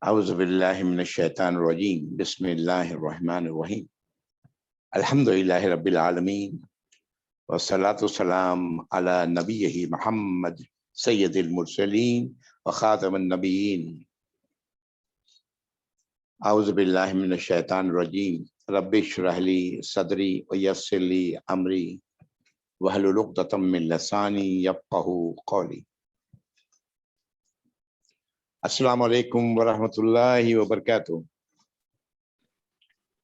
اعوذ باللہ من الشیطان الرجیم بسم اللہ الرحمن الرحیم الحمدللہ رب العالمین والصلاة والسلام علی نبیہ محمد سید المرسلین وخاتم النبیین اعوذ باللہ من الشیطان الرجیم رب اشرح لی صدری ویسر لی امری واحلل عقدۃ من لسانی یفقہوا قولی۔ السلام علیکم ورحمۃ اللہ وبرکاتہ۔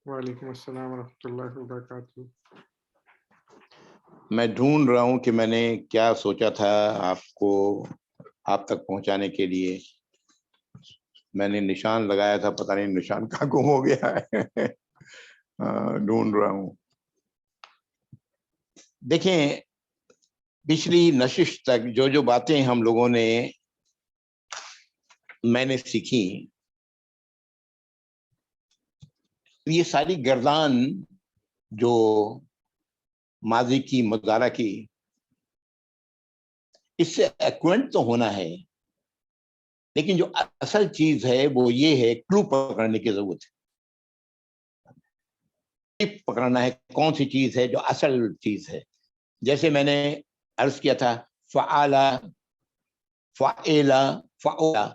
وعلیکم السلام ورحمۃ اللہ وبرکاتہ۔ میں ڈھونڈ رہا ہوں کہ میں نے کیا سوچا تھا آپ تک پہنچانے کے لیے۔ میں نے نشان لگایا تھا، پتہ نہیں نشان کہاں گم ہو گیا ہے۔ ڈھونڈ رہا ہوں۔ دیکھیں، پچھلی نشست تک جو باتیں ہم لوگوں نے میں نے سیکھی، یہ ساری گردان جو ماضی کی مضارع کی، اس سے ایکوینٹ تو ہونا ہے، لیکن جو اصل چیز ہے وہ یہ ہے، کلو پکڑنے کی ضرورت ہے۔ پکڑنا ہے کون سی چیز ہے جو اصل چیز ہے۔ جیسے میں نے عرض کیا تھا، فعالا، فعیلا، فعولا،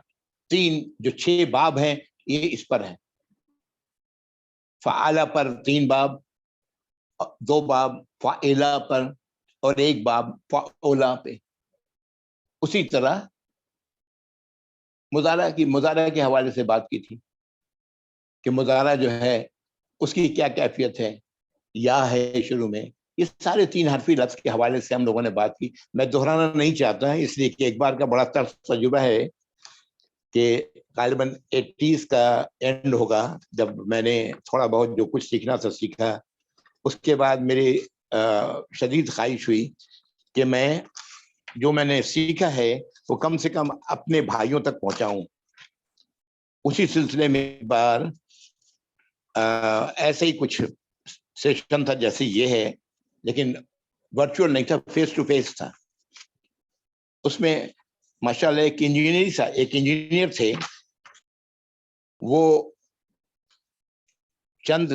تین جو 6 باب ہیں یہ اس پر ہیں۔ فعالا پر 3 باب، 2 باب فعیلا پر اور 1 باب فعولا پہ۔ اسی طرح مضارع کے حوالے سے بات کی تھی کہ مضارع جو ہے اس کی کیا کیفیت ہے، یا ہے شروع میں۔ یہ سارے 3 حرفی لفظ کے حوالے سے ہم لوگوں نے بات کی۔ میں دہرانا نہیں چاہتا، اس لیے کہ ایک بار کا بڑا تجربہ ہے کہ غالباً 80s کا اینڈ ہوگا جب میں نے تھوڑا بہت جو کچھ سیکھنا تھا سیکھا۔ اس کے بعد میری شدید خواہش ہوئی کہ میں نے سیکھا ہے وہ کم سے کم اپنے بھائیوں تک پہنچاؤں۔ اسی سلسلے میں ایک بار ایسے ہی کچھ سیشن تھا جیسے یہ ہے، لیکن ورچوئل نہیں تھا، فیس ٹو فیس تھا۔ اس میں ماشاءاللہ ایک انجینئر تھے، وہ چند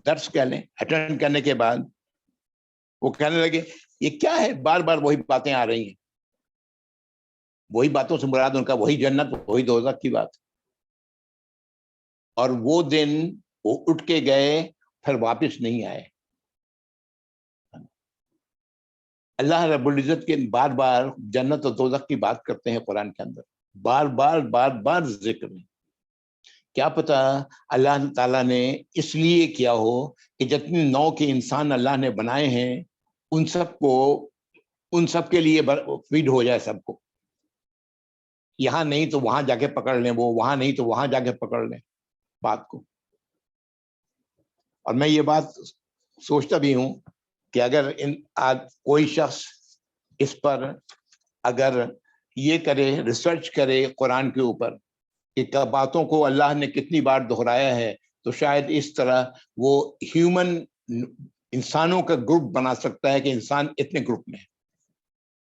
درس کہہ لیں اٹینڈ کرنے کے بعد وہ کہنے لگے، یہ کیا ہے، بار بار وہی باتیں آ رہی ہیں۔ وہی باتوں سے مراد ان کا وہی جنت وہی دوزخ کی بات۔ اور وہ دن وہ اٹھ کے گئے، پھر واپس نہیں آئے۔ اللہ رب العزت کے بار بار جنت اور دوزخ کی بات کرتے ہیں قرآن کے اندر، بار بار ذکر میں۔ کیا پتا اللہ تعالیٰ نے اس لیے کیا ہو کہ جتنے نوع کے انسان اللہ نے بنائے ہیں ان سب کے لیے فیڈ ہو جائے سب کو۔ یہاں نہیں تو وہاں جا کے پکڑ لیں، وہ وہاں نہیں تو وہاں جا کے پکڑ لیں بات کو۔ اور میں یہ بات سوچتا بھی ہوں کہ اگر کوئی شخص اس پر اگر یہ کرے، ریسرچ کرے قرآن کے اوپر کہ باتوں کو اللہ نے کتنی بار دہرایا ہے، تو شاید اس طرح وہ انسانوں کا گروپ بنا سکتا ہے کہ انسان اتنے گروپ میں ہے۔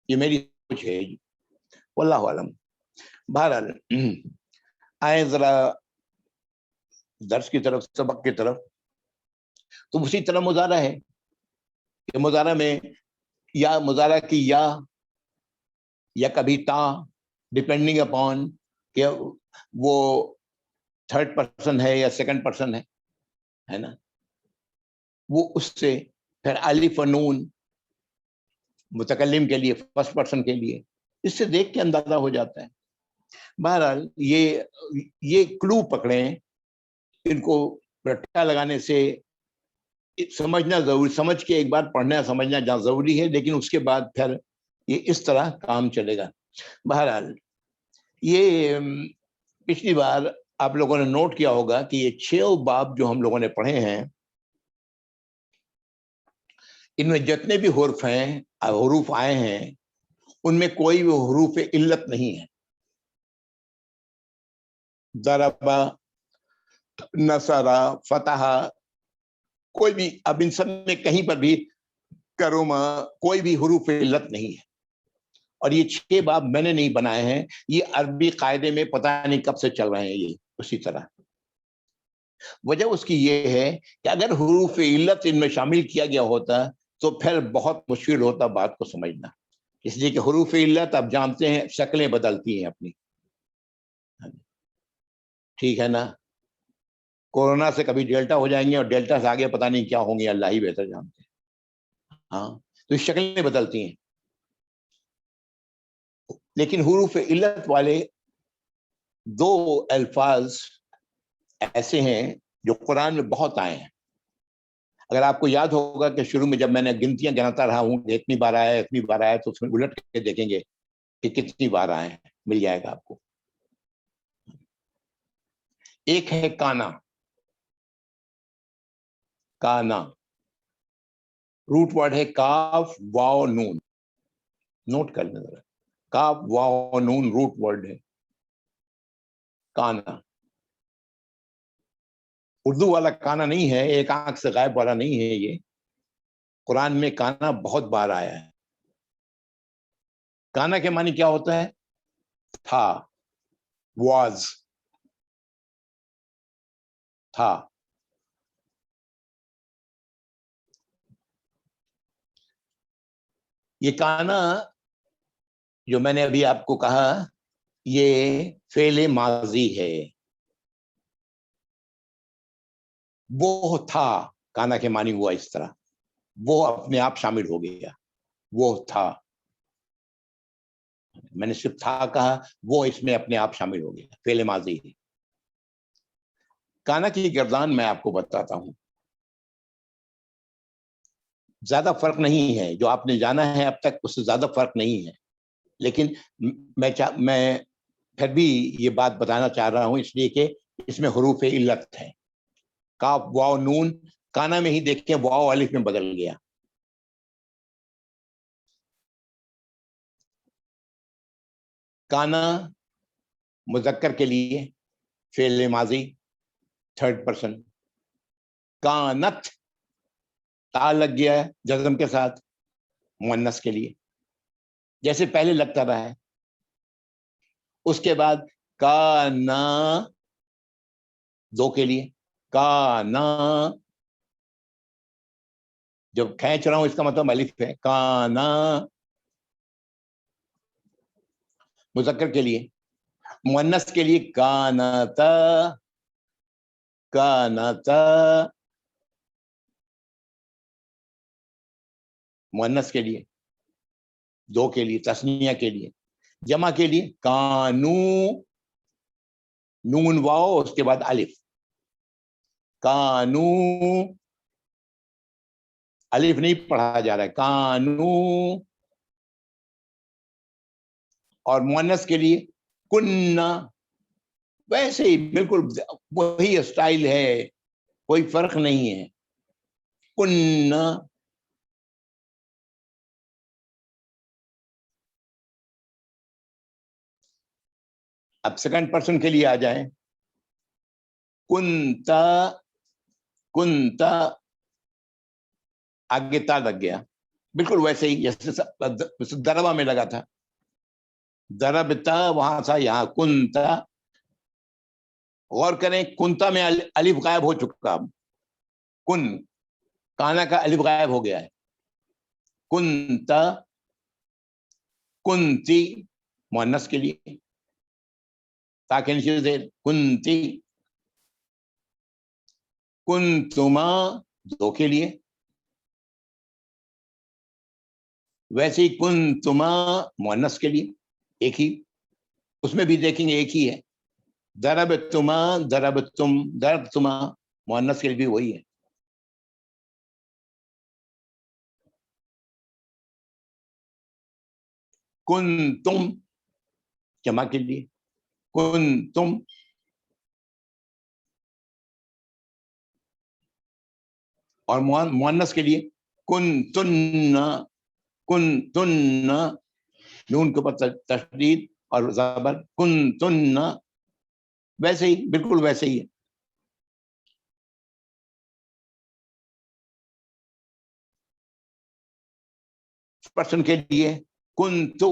یہ میری سوچ ہے، واللہ عالم۔ بہرحال آئے ذرا درس کی طرف، سبق کی طرف۔ تو اسی طرح مضارع ہے کہ مضارع میں یا مضارع کی یا کبھی تا، ڈپینڈنگ اپون کہ وہ 3rd پرسن ہے یا 2nd پرسن ہے نا، وہ اس سے پھر الف و نون متکلم کے لیے 1st پرسن کے لیے، اس سے دیکھ کے اندازہ ہو جاتا ہے۔ بہرحال یہ کلو پکڑیں، ان کو رٹا لگانے سے سمجھنا ضروری، سمجھ کے ایک بار پڑھنا سمجھنا جہاں ضروری ہے، لیکن اس کے بعد پھر یہ اس طرح کام چلے گا۔ بہرحال یہ پچھلی بار آپ لوگوں نے نوٹ کیا ہوگا کہ یہ 6 باب جو ہم لوگوں نے پڑھے ہیں، ان میں جتنے بھی حروف آئے ہیں ان میں کوئی بھی حروف علت نہیں ہے۔ ضرب، نصر، فتح، کوئی بھی، اب ان سب میں کہیں پر بھی کرما، کوئی بھی حروف علت نہیں ہے۔ اور یہ 6 باب میں نے نہیں بنائے ہیں، یہ عربی قاعدے میں پتہ نہیں کب سے چل رہے ہیں یہ اسی طرح. وجہ اس کی یہ ہے کہ اگر حروف علت ان میں شامل کیا گیا ہوتا تو پھر بہت مشکل ہوتا بات کو سمجھنا، اس لیے کہ حروف علت آپ جانتے ہیں شکلیں بدلتی ہیں اپنی. ٹھیک ہے نا، کورونا سے کبھی ڈیلٹا ہو جائیں گے اور ڈیلٹا سے آگے پتہ نہیں کیا ہوں گے، اللہ ہی بہتر جانتے ہیں. ہاں تو یہ شکلیں بدلتی ہیں. لیکن حروف علت والے 2 الفاظ ایسے ہیں جو قرآن میں بہت آئے ہیں. اگر آپ کو یاد ہوگا کہ شروع میں جب میں نے گنتیاں گناتا رہا ہوں کہ اتنی بار آیا اتنی بار آیا، تو اس میں الٹ کے دیکھیں گے کہ کتنی بار آئے ہیں، مل جائے گا آپ کو. ایک ہے کانا. کانا روٹ ورڈ ہے کاف واو نون. نوٹ کر لیں ذرا، کاف واو نون روٹ ورڈ ہے کانا. اردو والا کانا نہیں ہے، ایک آنکھ سے غائب والا نہیں ہے. یہ قرآن میں کانا بہت بار آیا ہے. کانا کے معنی کیا ہوتا ہے؟ تھا، واز، تھا. یہ کانا جو میں نے ابھی آپ کو کہا یہ فعل ماضی ہے. وہ تھا، کانا کے معنی ہوا اس طرح، وہ اپنے آپ شامل ہو گیا. وہ تھا، میں نے صرف تھا کہا، وہ اس میں اپنے آپ شامل ہو گیا، فعل ماضی ہے. کانا کی گردان میں آپ کو بتاتا ہوں، زیادہ فرق نہیں ہے، جو آپ نے جانا ہے اب تک اس سے زیادہ فرق نہیں ہے. لیکن میں پھر بھی یہ بات بتانا چاہ رہا ہوں اس لیے کہ اس میں حروف علت ہے. کاف واو نون، کانا میں ہی دیکھیں واو الف میں بدل گیا. کانا مذکر کے لیے فعل ماضی 3rd پرسن. کانت تا لگ گیا ہے جزم کے ساتھ مؤنث کے لیے، جیسے پہلے لگتا رہا ہے. اس کے بعد کانا 2 کے لیے، کانا جب کھینچ رہا ہوں اس کا مطلب الف ہے. کانا مذکر کے لیے. مؤنث کے لیے کانتا، کانتا مؤنث کے لیے 2 کے لیے، تثنیہ کے لیے. جمع کے لیے کانو، نون واو اس کے بعد الف. کانو الف نہیں پڑھا جا رہا ہے، کانو. اور مؤنث کے لیے کننا، ویسے ہی بالکل وہی اسٹائل ہے، کوئی فرق نہیں ہے. کننا. اب 2nd پرسن کے لیے آ جائیں. کنتا، کنتا آگے تا لگ گیا، بالکل ویسے ہی جیسے دربا میں لگا تھا. دربتا وہاں تھا، یہاں کنتا. غور کریں کنتا میں الف غائب ہو چکا. کن، کانا کا الف غائب ہو گیا ہے. کنتا، کنتی مؤنث کے لیے تاکہ نیچے سے کنتی. کنتما 2 کے لیے، ویسے ہی کنتما مؤنث کے لیے ایک ہی، اس میں بھی دیکھیں گے ایک ہی ہے. دربتما، دربتم، دربتما مؤنث کے لیے بھی وہی ہے. کنتم جمع کے لیے، کنتم. اور مؤنث کے لیے کنتن، کنتن نون کے اوپر تشدید اور زبر، کنتن. ویسے ہی بالکل ویسے ہی ہے. پرسن کے لیے کنتو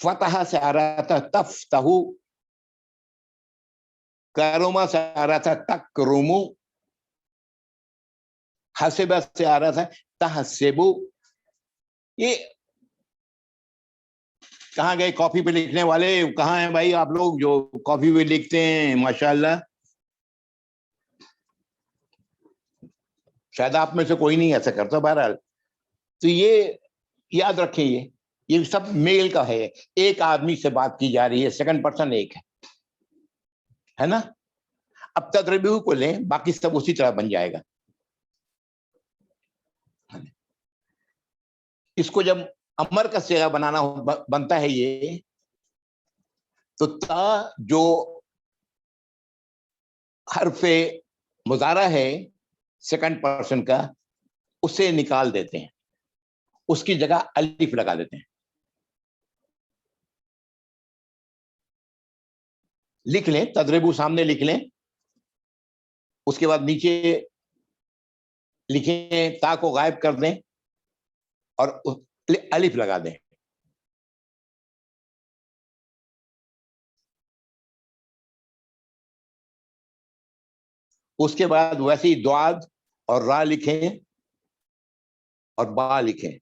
فتح سے آ رہا تھا تفتح، کرما سے آ رہا تھا تکرم، حسبہ سے آ رہا تھا تحسب. یہ کہاں گئے کاپی پہ لکھنے والے؟ کہاں ہیں بھائی آپ لوگ جو کاپی پہ لکھتے ہیں؟ ماشاءاللہ شاید آپ میں سے کوئی نہیں ایسا کرتا. بہرحال تو یہ یاد رکھیں، یہ سب میل کا ہے. ایک آدمی سے بات کی جا رہی ہے، سیکنڈ پرسن ایک ہے نا. اب تدریبیو کو لیں، باقی سب اسی طرح بن جائے گا. اس کو جب امر کا صیغہ بنانا بنتا ہے یہ، تو تا جو حرف مضارع ہے سیکنڈ پرسن کا، اسے نکال دیتے ہیں، اس کی جگہ الف لگا دیتے ہیں. لکھ لیں، تدریبو سامنے لکھ لیں، اس کے بعد نیچے لکھیں تا کو غائب کر دیں اور الف لگا دیں. اس کے بعد ویسے ہی دعاد اور را لکھیں اور با لکھیں.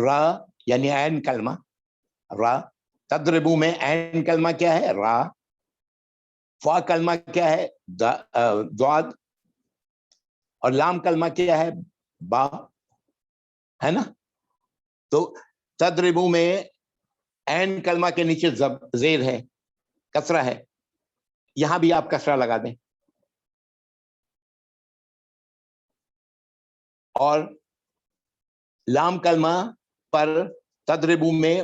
را یعنی عین کلمہ، را. تدربو میں عین کلمہ کیا ہے؟ را. فا کلمہ کیا ہے؟ دعاد. اور لام کلمہ کیا ہے؟ با، ہے نا. تو تدربو میں عین کلمہ کے نیچے زیر ہے، کسرہ ہے، یہاں بھی آپ کسرہ لگا دیں. اور لام کلمہ پر تدربو میں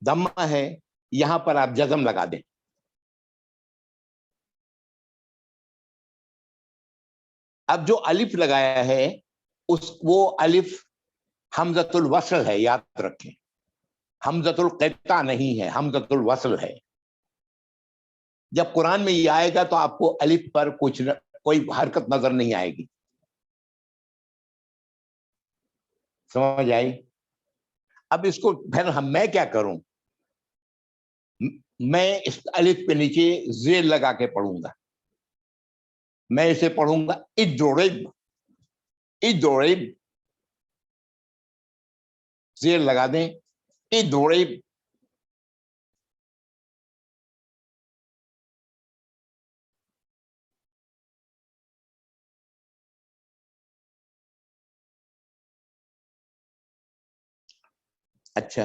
دمہ ہے، یہاں پر آپ جزم لگا دیں. اب جو الف لگایا ہے وہ الف حمزۃ الوصل ہے، یاد رکھیں. حمزۃ القطع نہیں ہے، حمزۃ الوصل ہے. جب قرآن میں یہ آئے گا تو آپ کو الف پر کوئی حرکت نظر نہیں آئے گی. سمجھ آئی؟ اب اس کو پھر میں کیا کروں؟ میں اس الف کے نیچے زیر لگا کے پڑھوں گا. میں اسے پڑھوں گا اضرب، اضرب، زیر لگا دیں، اضرب. اچھا،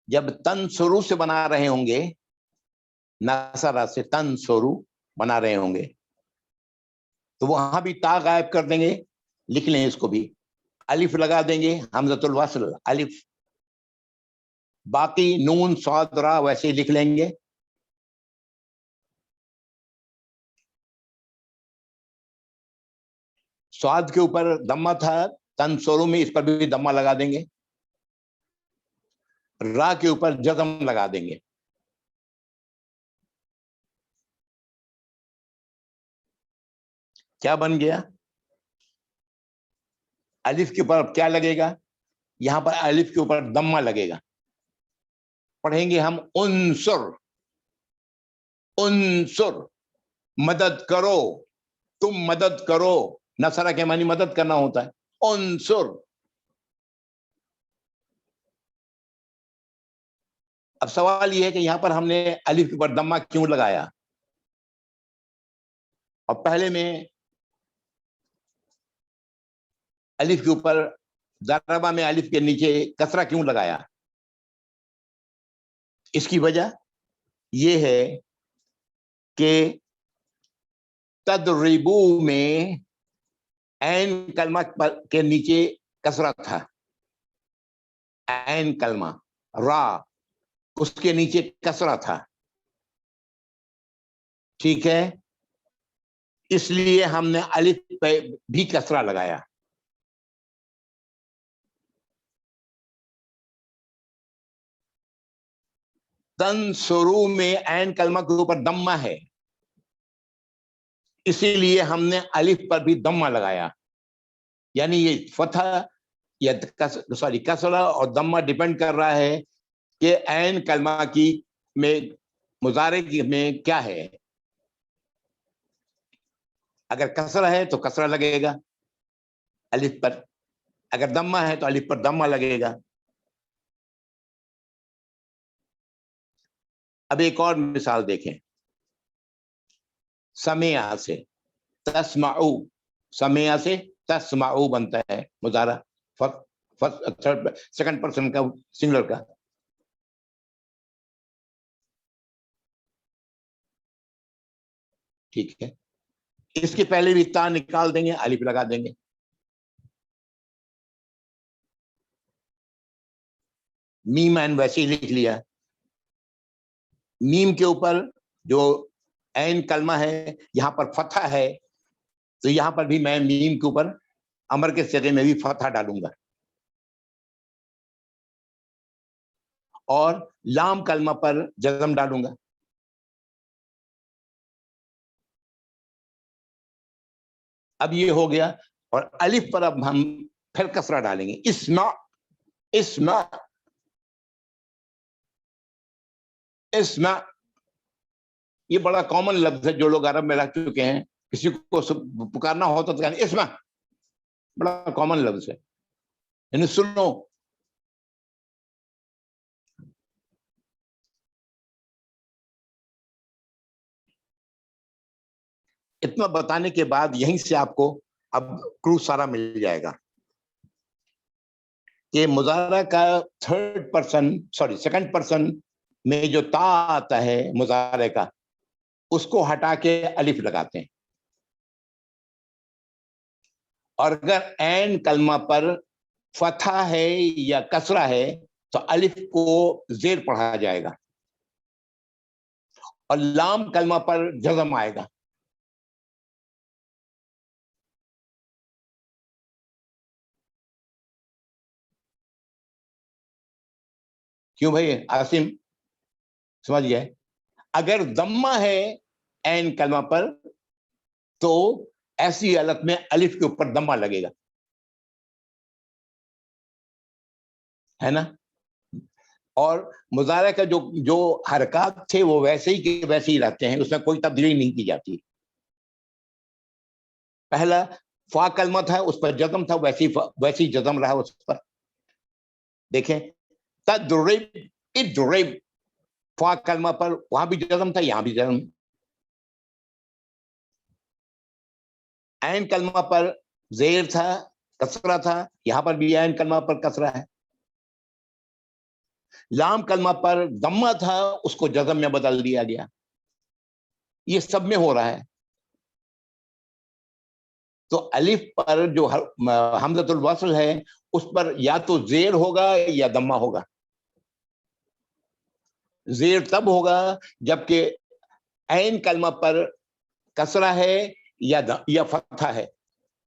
جب تنصرو سے بنا رہے ہوں گے، نصرہ سے تنصرو بنا رہے ہوں گے، تو وہاں بھی تا غائب کر دیں گے. لکھ لیں اس کو بھی، الف لگا دیں گے، حمزۃ الوصل الف. باقی نون صاد را ویسے ہی لکھ لیں گے. صاد کے اوپر دمہ تھا، تنصرو میں اس پر بھی دمہ لگا دیں گے. را کے اوپر جزم لگا دیں گے. کیا بن گیا؟ الف کے اوپر کیا لگے گا؟ یہاں پر الف کے اوپر دمہ لگے گا. پڑھیں گے ہم انصر، انصر، مدد کرو، تم مدد کرو. نصرہ کے معنی مدد کرنا ہوتا ہے. انصر. اب سوال یہ ہے کہ یہاں پر ہم نے الف کے اوپر دمہ کیوں لگایا؟ اور پہلے میں الف کے اوپر ضربہ میں الف کے نیچے کسرہ کیوں لگایا؟ اس کی وجہ یہ ہے کہ تدریبو میں عین کلمہ کے نیچے کسرہ تھا. عین کلمہ را، اس کے نیچے کسرہ تھا. ٹھیک ہے، اس لیے ہم نے الف پہ بھی کسرہ لگایا. تنصرو میں عین کلمہ کے اوپر دمہ ہے، اسی لیے ہم نے الف پر بھی دمہ لگایا. یعنی یہ فتح یا سوری کسرہ اور ضمہ ڈیپینڈ کر رہا ہے کہ عین کلمہ کی میں مضارع میں کیا ہے. اگر کسرہ ہے تو کسرہ لگے گا الف پر، اگر ضمہ ہے تو الف پر ضمہ لگے گا. اب ایک اور مثال دیکھیں. سمع سے تسمعو، سمع سے تسمعو بنتا ہے مضارع سیکنڈ پرسن کا سنگولر کا. ٹھیک ہے، اس کے پہلے بھی تا نکال دیں گے، الف لگا دیں گے. میم عین ویسے ہی لکھ لیا. میم کے اوپر جو عین کلمہ ہے یہاں پر فتح ہے، تو یہاں پر بھی میں میم کے اوپر امر کے صیغے میں بھی فتح ڈالوں گا. اور لام کلمہ پر جزم ڈالوں گا. اب یہ ہو گیا. اور الف پر اب ہم پھر کسرہ ڈالیں گے. اسمع، اسمع، اسمع. یہ بڑا کامن لفظ ہے، جو لوگ عرب میں رہ چکے ہیں، کسی کو پکارنا ہوتا تو کہتے ہیں اسمع. بڑا کامن لفظ ہے، یعنی سنو. اتنا بتانے کے بعد یہیں سے آپ کو اب کلو سارا مل جائے گا کہ مضارع کا سیکنڈ پرسن میں جو تا آتا ہے مضارع کا، اس کو ہٹا کے الف لگاتے ہیں. اور اگر عین کلمہ پر فتح ہے یا کسرہ ہے تو الف کو زیر پڑھا جائے گا، اور لام کلمہ پر جزم آئے گا. کیوں بھائی عاصم سمجھ گئے؟ اگر ضمہ ہے عین کلمہ پر تو ایسی حالت میں الف کے اوپر ضمہ لگے گا، ہے نا. اور مضارع کا جو حرکات تھے وہ ویسے ہی کے ویسے ہی رہتے ہیں، اس میں کوئی تبدیلی نہیں کی جاتی. پہلا فا کلمہ تھا، اس پر جزم تھا، ویسی جزم رہا اس پر. دیکھیں تدرب، ادرب، فا کلمہ پر وہاں بھی جزم تھا، یہاں بھی جزم. عین کلمہ پر زیر تھا، کسرہ تھا، یہاں پر بھی عین کلمہ پر کسرہ ہے. لام کلمہ پر ضمہ تھا، اس کو جزم میں بدل دیا گیا. یہ سب میں ہو رہا ہے. تو الف پر جو حمزۃ الوصل ہے اس پر یا تو زیر ہوگا یا ضمہ ہوگا. زیر تب ہوگا جبکہ عین کلمہ پر کسرہ ہے یا فتحہ ہے،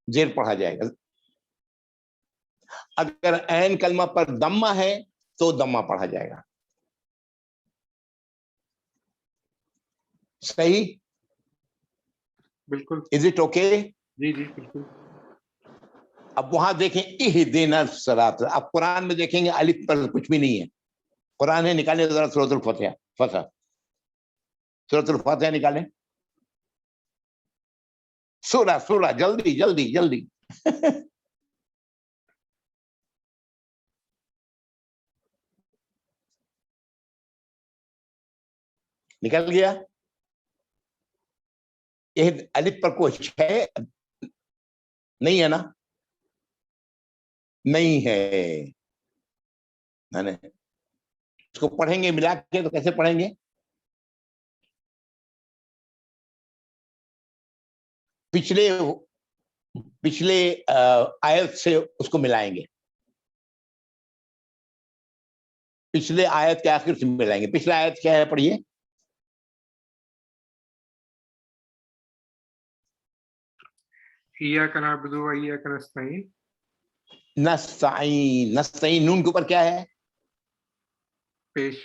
زیر پڑھا جائے گا. اگر عین کلمہ پر ضمہ ہے تو ضمہ پڑھا جائے گا. صحیح؟ بالکل. Is it okay? جی جی بالکل. اب وہاں دیکھیں اہدنا الصراط، اب قرآن میں دیکھیں گے الف پر کچھ بھی نہیں ہے. قرآن ہے، نکالیں ذرا سورۃ الفاتحہ، سورۃ الفاتحہ نکالیں. سورہ جلدی جلدی جلدی. نکل گیا؟ یہ الف پر کچھ ہے نہیں ہے نا؟ نہیں ہے. اس کو پڑھیں گے ملا کے تو کیسے پڑھیں گے؟ پچھلے آیت سے اس کو ملائیں گے، پچھلے آیت کے آخر سے ملائیں گے. پچھلا آیت کیا ہے پڑھیے. ایاک نعبد و ایاک نستعین. نستعین، نستعین نون کے اوپر کیا ہے؟ پیش.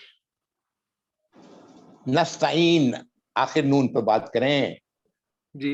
نستعین آخر نون پہ بات کریں. جی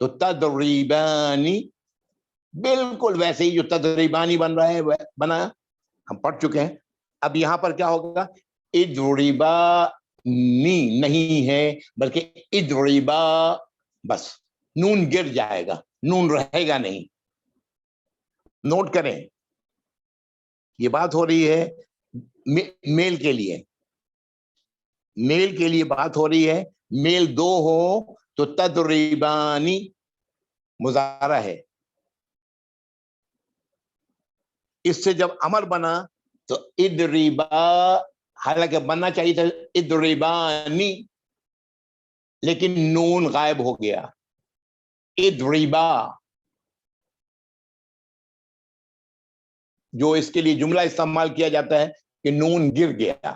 تو تدریبانی بالکل ویسے ہی جو تدریبانی بن رہا ہے بنا، ہم پڑھ چکے ہیں. اب یہاں پر کیا ہوگا؟ اضربانی نہیں ہے بلکہ اضربا، بس نون گر جائے گا، نون رہے گا نہیں. نوٹ کریں یہ بات ہو رہی ہے میل کے لیے، میل کے لیے بات ہو رہی ہے. میل دو ہو تو تدریبانی مضارع ہے. اس سے جب امر بنا تو ادریبا، حالانکہ بننا چاہیے تھا ادریبانی، لیکن نون غائب ہو گیا. ادریبا جو اس کے لیے جملہ استعمال کیا جاتا ہے کہ نون گر گیا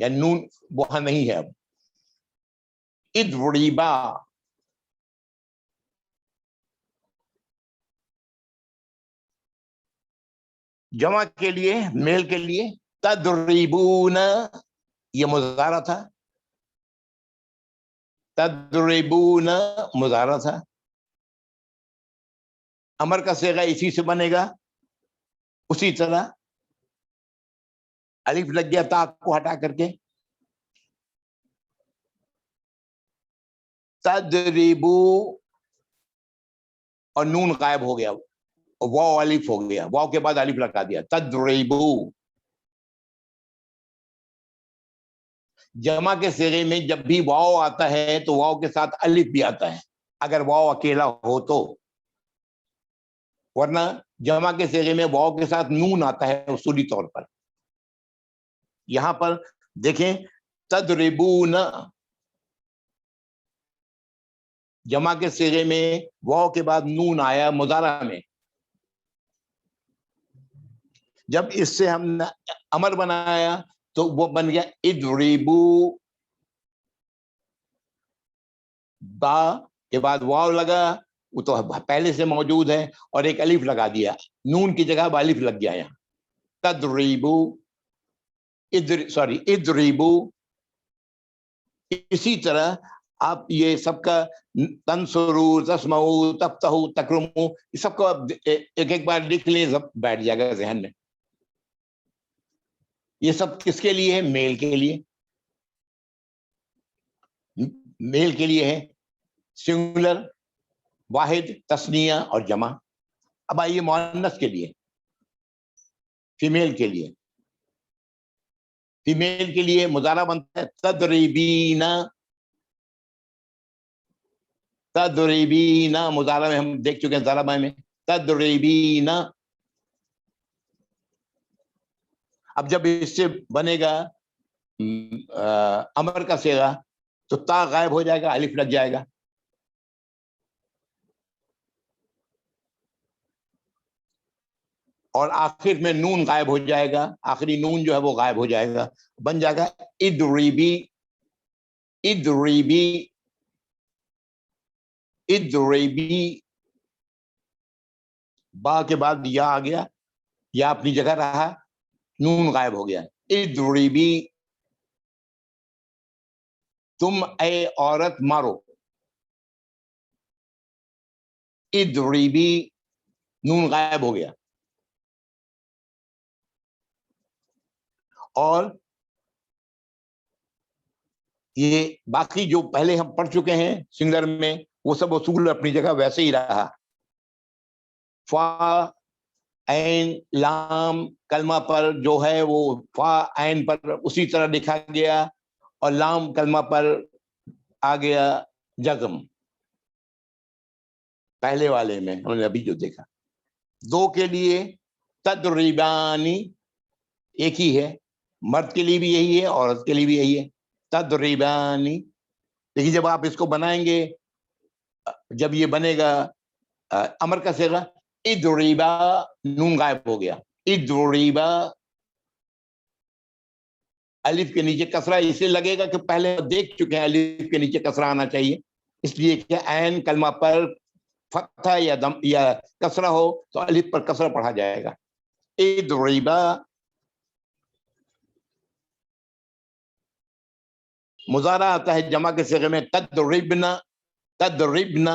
یا نون وہاں نہیں ہے. اب ادریبا جمع کے لیے، میل کے لیے تدریبون یہ مضارع تھا، تدریبون مضارع تھا. امر کا صیغہ اسی سے بنے گا. اسی طرح الف لگ گیا تا کو ہٹا کر کے، تدریبو اور نون غائب ہو گیا، واو الف ہو گیا، واو کے بعد الف لگا دیا، تدریبو. جمع کے صیغے میں جب بھی واو آتا ہے تو واو کے ساتھ الف بھی آتا ہے اگر واو اکیلا ہو تو، ورنہ جمع کے صیغے میں واو کے ساتھ نون آتا ہے اصولی طور پر. یہاں پر دیکھیں تدریبون جمع کے صیغے میں واو کے بعد نون آیا مضارع میں. جب اس سے ہم نے امر بنایا تو وہ بن گیا اضربو، با کے بعد واو لگا، وہ تو پہلے سے موجود ہے، اور ایک الف لگا دیا، نون کی جگہ الف لگ گیا یہاں. تدریبو اضربو. اسی طرح آپ یہ سب کا تنصرو، تسمعو، تفتحو، تکرمو، یہ سب کو ایک بار لکھ لیں، بیٹھ جائے گا ذہن میں. یہ سب کس کے لیے ہے؟ میل کے لیے. میل کے لیے ہے سنگولر، واحد، تثنیہ اور جمع. اب آئیے مؤنث کے لیے، فیمیل کے لیے. فیمیل کے لیے مضارع بنتا ہے تدریبین. تدریبین مضارع میں ہم دیکھ چکے ہیں ضربہ میں تدریبین. اب جب اس سے بنے گا امر کا صیغہ تو تا غائب ہو جائے گا، الف لگ جائے گا. اور آخر میں نون غائب ہو جائے گا، آخری نون جو ہے وہ غائب ہو جائے گا، بن جائے گا اضربی. اضربی اضربی، با کے بعد یا آ گیا، یا اپنی جگہ رہا، نون غائب ہو گیا. اضربی، تم اے عورت مارو. اضربی، نون غائب ہو گیا. اور یہ باقی جو پہلے ہم پڑھ چکے ہیں سنگلر میں وہ سب اصول اپنی جگہ ویسے ہی رہا. فا عین لام کلمہ پر جو ہے وہ فا عین پر اسی طرح لکھا گیا، اور لام کلمہ پر آ گیا جزم. پہلے والے میں ہم نے ابھی جو دیکھا، دو کے لیے تدریبانی ایک ہی ہے، مرد کے لیے بھی یہی ہے، عورت کے لیے بھی یہی ہے، تدریبانی. لیکن جب آپ اس کو بنائیں گے، جب یہ بنے گا امر کا صیغہ اضربا، نون غائب ہو گیا. اضربا، الف کے نیچے کسرہ اس لیے لگے گا کہ پہلے دیکھ چکے ہیں الف کے نیچے کسرہ آنا چاہیے، اس لیے کہ عین کلمہ پر فتحہ یا دم یا کسرہ ہو تو الف پر کسرہ پڑھا جائے گا. اضربا. مضارع آتا ہے جمع کے صیغے میں تدربنا. تدربنا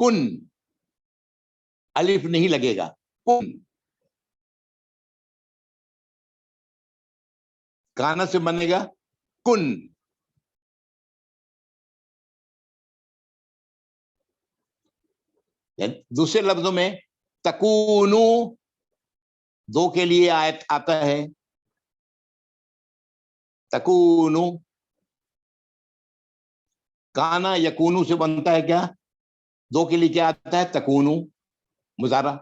کن الف نہیں لگے گا, کن. کانا سے بنے گا کن. دوسرے لفظوں میں تکونو دو کے لیے آیت آتا ہے, تکونو. کانا یکونو سے بنتا ہے کیا, دو کے لیے کیا آتا ہے, تکونو مضارع.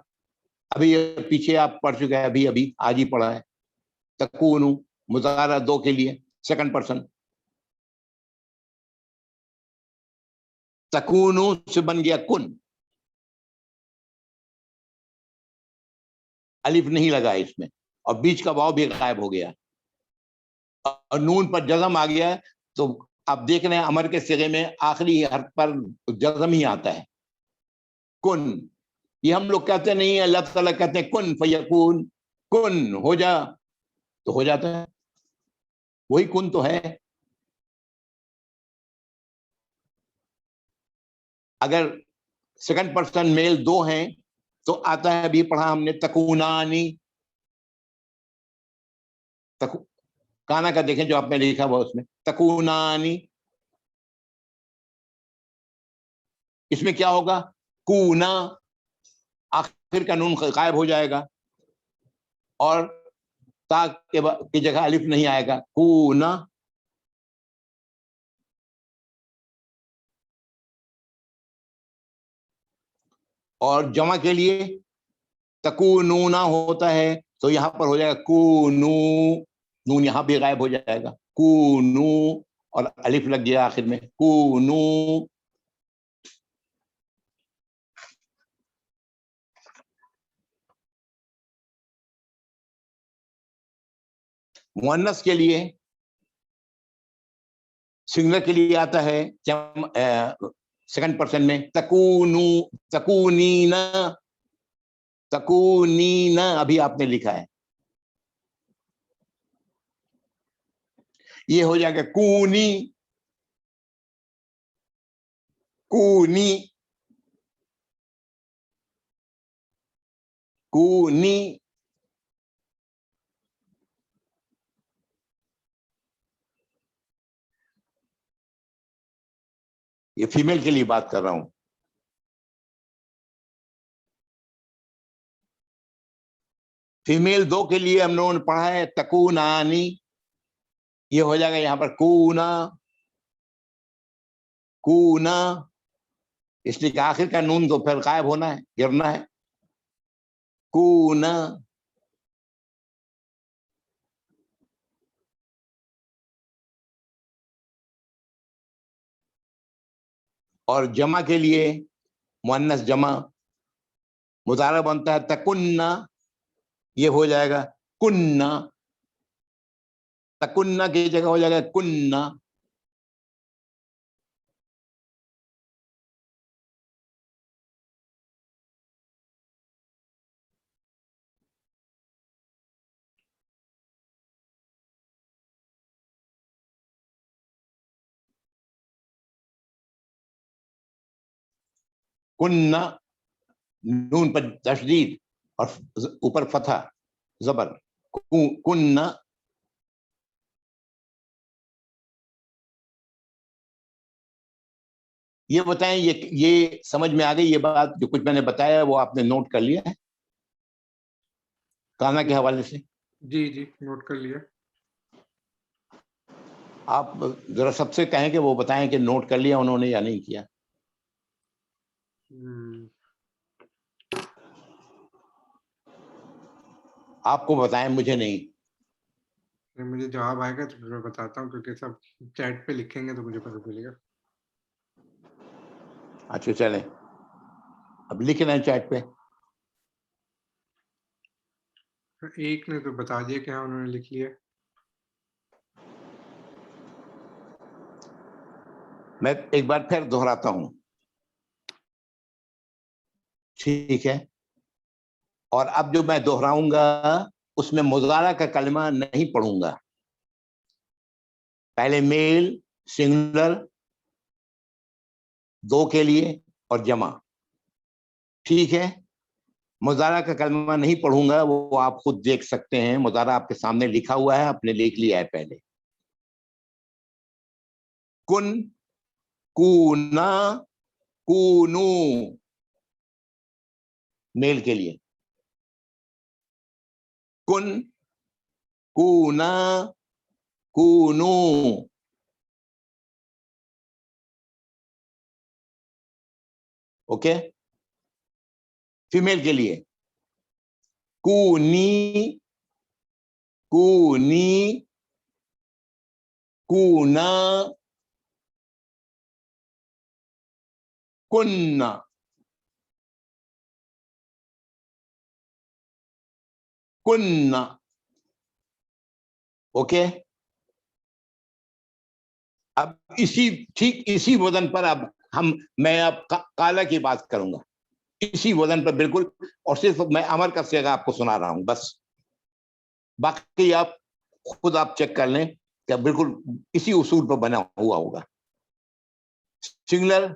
ابھی پیچھے آپ پڑھ چکے ہیں, ابھی آج ہی پڑھا ہے. تکونو مضارع دو کے لیے, سیکنڈ پرسن. تکونو سے بن گیا کن, الف نہیں لگا اس میں, اور بیچ کا واو بھی غائب ہو گیا, اور نون پر جزم آ گیا. تو آپ دیکھ رہے ہیں امر کے صیغے میں آخری حرف پر جزم ہی آتا ہے, کن. یہ ہم لوگ کہتے نہیں, اللہ تعالیٰ کہتے ہیں کن فیکون, کن ہو جا تو ہو جاتا ہے, وہی کن تو ہے. اگر سیکنڈ پرسن میل دو ہیں تو آتا ہے, ابھی پڑھا ہم نے, تکونانی. کانا کا دیکھیں جو آپ نے لکھا ہوا اس میں تکونانی, اس میں کیا ہوگا, کونا, آخر کا نون غائب ہو جائے گا, اور تا کی جگہ الف نہیں آئے گا, کونا. اور جمع کے لیے تکونونا ہوتا ہے, تو یہاں پر ہو جائے گا کونو, نون یہاں بھی غائب ہو جائے گا, کونو, اور الف لگ گیا آخر میں, کونو. مؤنث کے لیے سنگولر کے لیے آتا ہے سیکنڈ پرسن میں تکونو, تکونینا, تکونینا. ابھی آپ نے لکھا ہے, یہ ہو جائے گا کونی, کونی, کونی. یہ فیمیل کے لیے بات کر رہا ہوں. فیمیل دو کے لیے ہم لوگوں نے پڑھا ہے تکونانی, یہ ہو جائے گا یہاں پر کونا, کونا. اس لیے کہ آخر کا نون تو پھر غائب ہونا ہے, گرنا ہے, کونا. اور جمع کے لیے مؤنث جمع مضارع بنتا ہے تکننا, یہ ہو جائے گا کننا, تکننا کی جگہ ہو جائے گا کننا. کننا, نون پر تشدید اور اوپر فتح زبر, کننا. یہ بتائیں, یہ سمجھ میں آ گئی یہ بات, جو کچھ میں نے بتایا وہ آپ نے نوٹ کر لیا ہے کانا کے حوالے سے؟ جی جی نوٹ کر لیا. آپ ذرا سب سے کہیں کہ وہ بتائیں کہ نوٹ کر لیا انہوں نے یا نہیں کیا. آپ کو بتائیں, مجھے نہیں. مجھے جواب آئے گا تو میں بتاتا ہوں, کیونکہ سب چیٹ پہ لکھیں گے تو مجھے پتہ چلے گا. اچھا چلیں, اب لکھ رہے ہیں چیٹ پہ. ایک نے تو بتا دیا کہ ہاں انہوں نے لکھ لیا. میں ایک بار پھر دہراتا ہوں, ٹھیک ہے؟ اور اب جو میں دہراؤں گا اس میں مضارع کا کلمہ نہیں پڑھوں گا. پہلے میل سنگولر دو کے لیے اور جمع, ٹھیک ہے, مضارع کا کلمہ نہیں پڑھوں گا, وہ آپ خود دیکھ سکتے ہیں. مضارع آپ کے سامنے لکھا ہوا ہے, آپ نے لکھ لیا ہے پہلے. کن, کونا, کونو, میل کے لیے. کن, کونا, کونو. اوکے. فیمیل کے لیے کونی, کونی, کونا, کننا. کننا. اوکے. اب ٹھیک اسی وزن پر اب میں اب کالا کی بات کروں گا, اسی وزن پر بالکل, اور صرف میں امر کا صیغہ آپ کو سنا رہا ہوں بس. باقی آپ خود آپ چیک کر لیں کہ بالکل اسی اصول پر بنا ہوا ہوگا. سنگولر,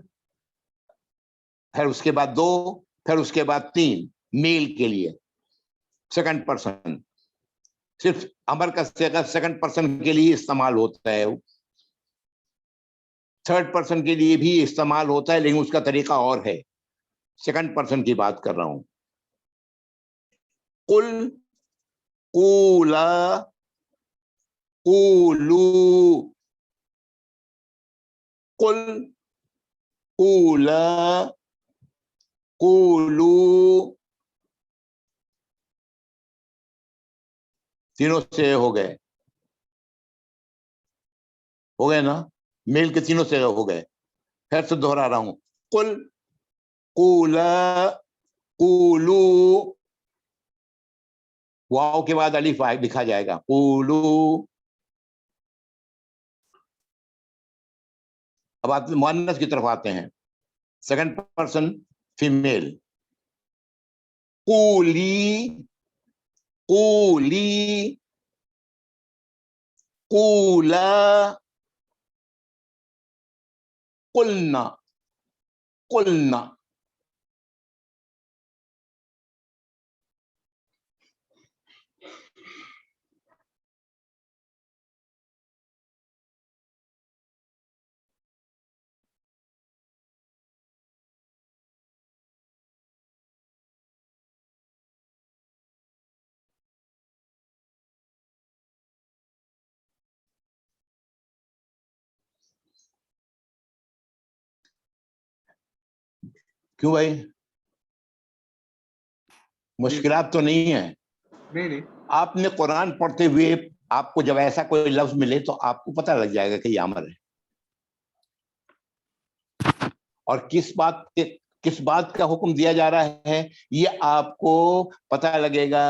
پھر اس کے بعد 2, پھر اس کے بعد 3 میل کے لیے سیکنڈ پرسن. صرف امر کا صیغہ سیکنڈ پرسن کے لیے استعمال ہوتا ہے, تھرڈ پرسن کے لیے بھی استعمال ہوتا ہے لیکن اس کا طریقہ اور ہے. سیکنڈ پرسن کی بات کر رہا ہوں. قل, قولا, قولو. قل, قولا, قولو. تینوں سے ہو گئے نا, میل کے تینوں سے ہو گئے. پھر سے دوہرا رہا ہوں. قل, قولا, قولو. واو کے بعد الف لکھا جائے گا, قولو. اب آپ مؤنث کی طرف آتے ہیں. Second person female. قولی, قولی, قولا, قلنا, قلنا. کیوں بھائی, مشکلات تو نہیں ہے؟ نہیں. آپ نے قرآن پڑھتے ہوئے آپ کو جب ایسا کوئی لفظ ملے تو آپ کو پتہ لگ جائے گا کہ یہ امر ہے, اور کس بات کا حکم دیا جا رہا ہے یہ آپ کو پتہ لگے گا.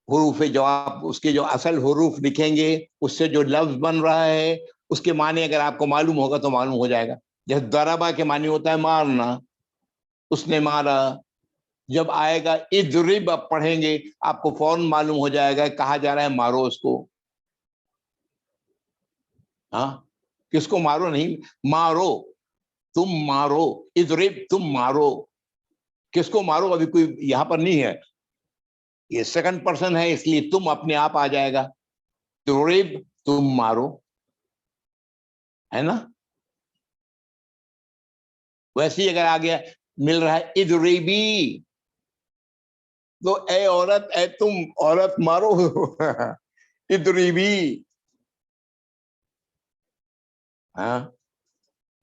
حروف جواب, اس کے جو اصل حروف لکھیں گے, اس سے جو لفظ بن رہا ہے اس کے معنی اگر آپ کو معلوم ہوگا تو معلوم ہو جائے گا. جیسے ضربہ کے معنی ہوتا ہے مارنا, اس نے مارا. جب آئے گا اضرب, آپ پڑھیں گے آپ کو فوراً معلوم ہو جائے گا کہا جا رہا ہے مارو اس کو. ہاں, کس کو مارو نہیں, مارو, تم مارو. اضرب, تم مارو. کس کو مارو ابھی کوئی یہاں پر نہیں ہے, یہ سیکنڈ پرسن ہے اس لیے تم اپنے آپ آ جائے گا. اضرب, تم مارو, ہے نا. ویسے ہی اگر آگے مل رہا ہے اضربی, تو اے عورت, اے تم عورت مارو. اضربی. ہاں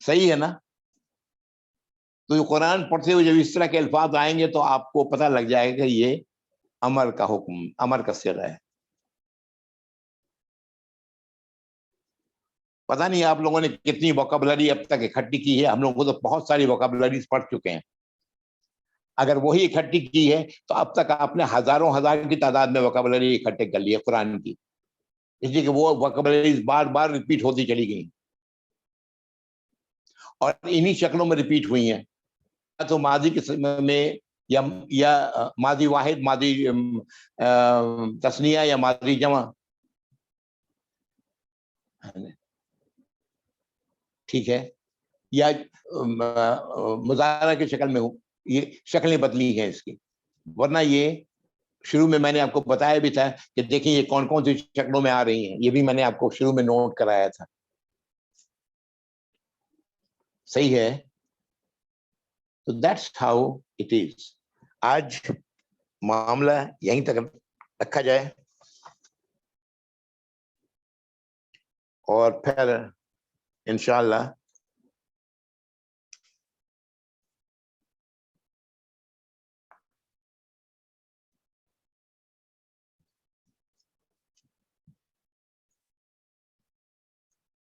صحیح ہے نا. تو قرآن پڑھتے ہوئے جب اس طرح کے الفاظ آئیں گے تو آپ کو پتہ لگ جائے گا کہ یہ امر کا حکم, امر کا صیغہ ہے. پتہ نہیں آپ لوگوں نے کتنی ووکیبلری اب تک اکٹھی کی ہے, ہم لوگوں کو تو بہت ساری ووکیبلریز پڑھ چکے ہیں. اگر وہی اکٹھی کی ہے تو اب تک آپ نے ہزاروں ہزار کی تعداد میں ووکیبلری اکٹھے کر لی ہے قرآن کی, اس لیے کہ وہ ووکیبلریز بار بار ریپیٹ ہوتی چلی گئی اور انہی شکلوں میں ریپیٹ ہوئی ہیں. تو ماضی کے میں یا ماضی واحد, ماضی تثنیہ یا ماضی جمع, ٹھیک ہے, یا مضارع کی شکل میں ہو. یہ شکلیں بدلی ہیں اس کی، ورنہ یہ شروع میں میں نے آپ کو بتایا بھی تھا کہ دیکھیں یہ کون کون سی شکلوں میں آ رہی ہیں، یہ بھی میں نے آپ کو شروع میں نوٹ کرایا تھا. صحیح ہے؟ تو دیٹس ہاؤ اٹ از. آج معاملہ یہیں تک رکھا جائے اور پھر انشاءاللہ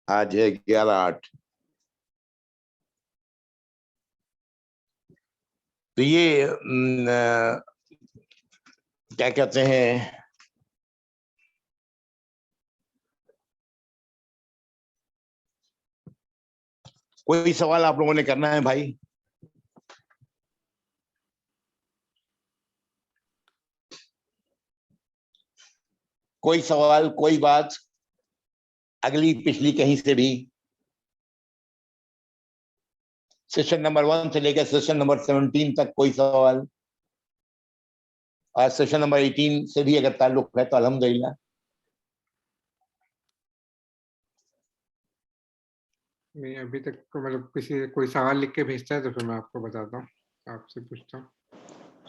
آج ہے 11/8. تو یہ کیا کہتے ہیں، کوئی سوال آپ لوگوں نے کرنا ہے بھائی؟ کوئی سوال، کوئی بات، اگلی پچھلی کہیں سے بھی، سیشن نمبر 1 سے لے کر سیشن نمبر 17 تک کوئی سوال، اور سیشن نمبر 18 سے بھی اگر تعلق ہے تو الحمدللہ. نہیں ابھی تک مطلب کسی کوئی سوال لکھ کے بھیجتا ہے تو پھر میں آپ کو بتاتا ہوں، آپ سے پوچھتا ہوں.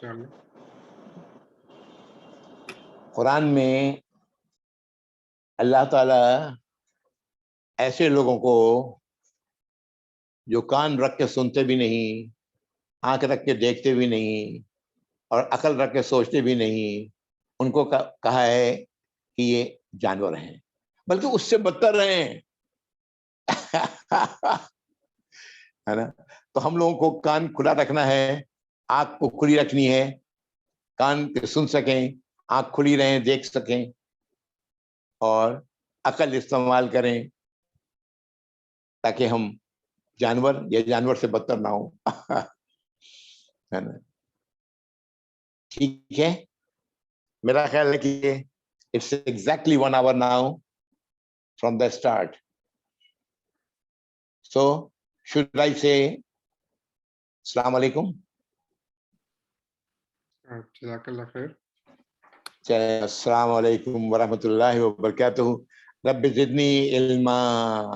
چلو. قرآن میں اللہ تعالی ایسے لوگوں کو جو کان رکھ کے سنتے بھی نہیں، آنکھ رکھ کے دیکھتے بھی نہیں، اور عقل رکھ کے سوچتے بھی نہیں، ان کو کہا ہے کہ یہ جانور ہیں، بلکہ اس سے بدتر ہیں. ہے نا؟ تو ہم لوگوں کو کان کھلا رکھنا ہے، آنکھ کو کھلی رکھنی ہے، کان کے سن سکیں، آنکھ کھلی رہیں، دیکھ سکیں، اور عقل استعمال کریں تاکہ ہم جانور یا جانور سے بدتر نہ ہوں. ہے نا؟ ٹھیک ہے، میرا خیال ہے کہ it's exactly 1 hour now from the start. So should I say السلام علیکم؟ جزاک اللہ خیر. السلام علیکم ورحمۃ اللہ وبرکاتہ. رب زدنی علما،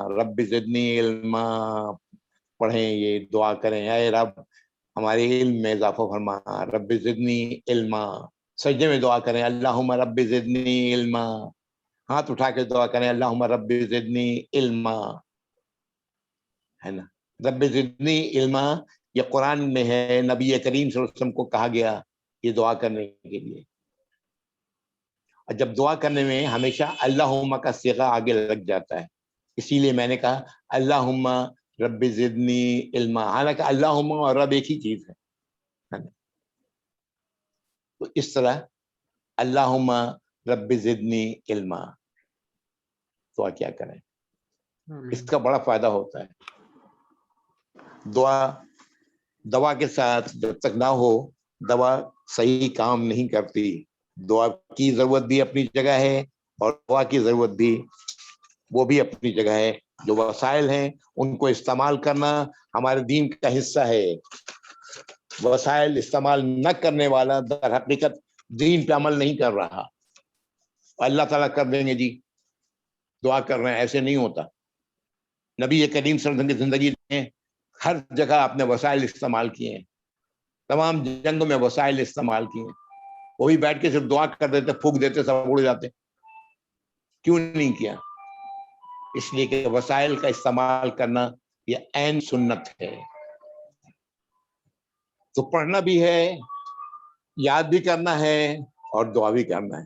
رب زدنی علما. پڑھیں، یہ دعا کریں، اے رب ہمارے علم میں اضافہ فرما، رب زدنی علما. سجدے میں دعا کریں، اللہم رب زدنی علما. ہاتھ اٹھا کے دعا کریں، اللہم رب زدنی علما. ہے نا؟ رب زدنی علما یہ قرآن میں ہے، نبی کریم صلی اللہ علیہ وسلم کو کہا گیا یہ دعا کرنے کے لیے. اور جب دعا کرنے میں ہمیشہ اللہم کا صیغہ آگے لگ جاتا ہے، اسی لیے میں نے کہا اللہم رب زدنی علما، حالانکہ اللہم اور رب ایک ہی چیز ہے. تو اس طرح اللہم رب زدنی علما دعا کیا کریں، اس کا بڑا فائدہ ہوتا ہے. دوا کے ساتھ جب تک نہ ہو، دوا صحیح کام نہیں کرتی. دعا کی ضرورت بھی اپنی جگہ ہے، اور دعا کی ضرورت بھی وہ بھی اپنی جگہ ہے. جو وسائل ہیں ان کو استعمال کرنا ہمارے دین کا حصہ ہے. وسائل استعمال نہ کرنے والا در حقیقت دین پہ عمل نہیں کر رہا. اللہ تعالیٰ کر دیں گے جی، دعا کر رہے ہیں، ایسے نہیں ہوتا. نبی کریم صلی اللہ علیہ وسلم کی زندگی میں ہر جگہ آپ نے وسائل استعمال کیے ہیں، تمام جنگوں میں وسائل استعمال کیے ہیں. وہی بیٹھ کے صرف دعا کر دیتے، پھونک دیتے، سب اڑ جاتے. کیوں نہیں کیا؟ اس لیے کہ وسائل کا استعمال کرنا یہ عین سنت ہے. تو پڑھنا بھی ہے، یاد بھی کرنا ہے، اور دعا بھی کرنا ہے.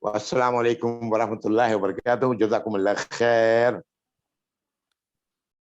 السلام علیکم ورحمۃ اللہ وبرکاتہ. جزاکم اللہ خیر.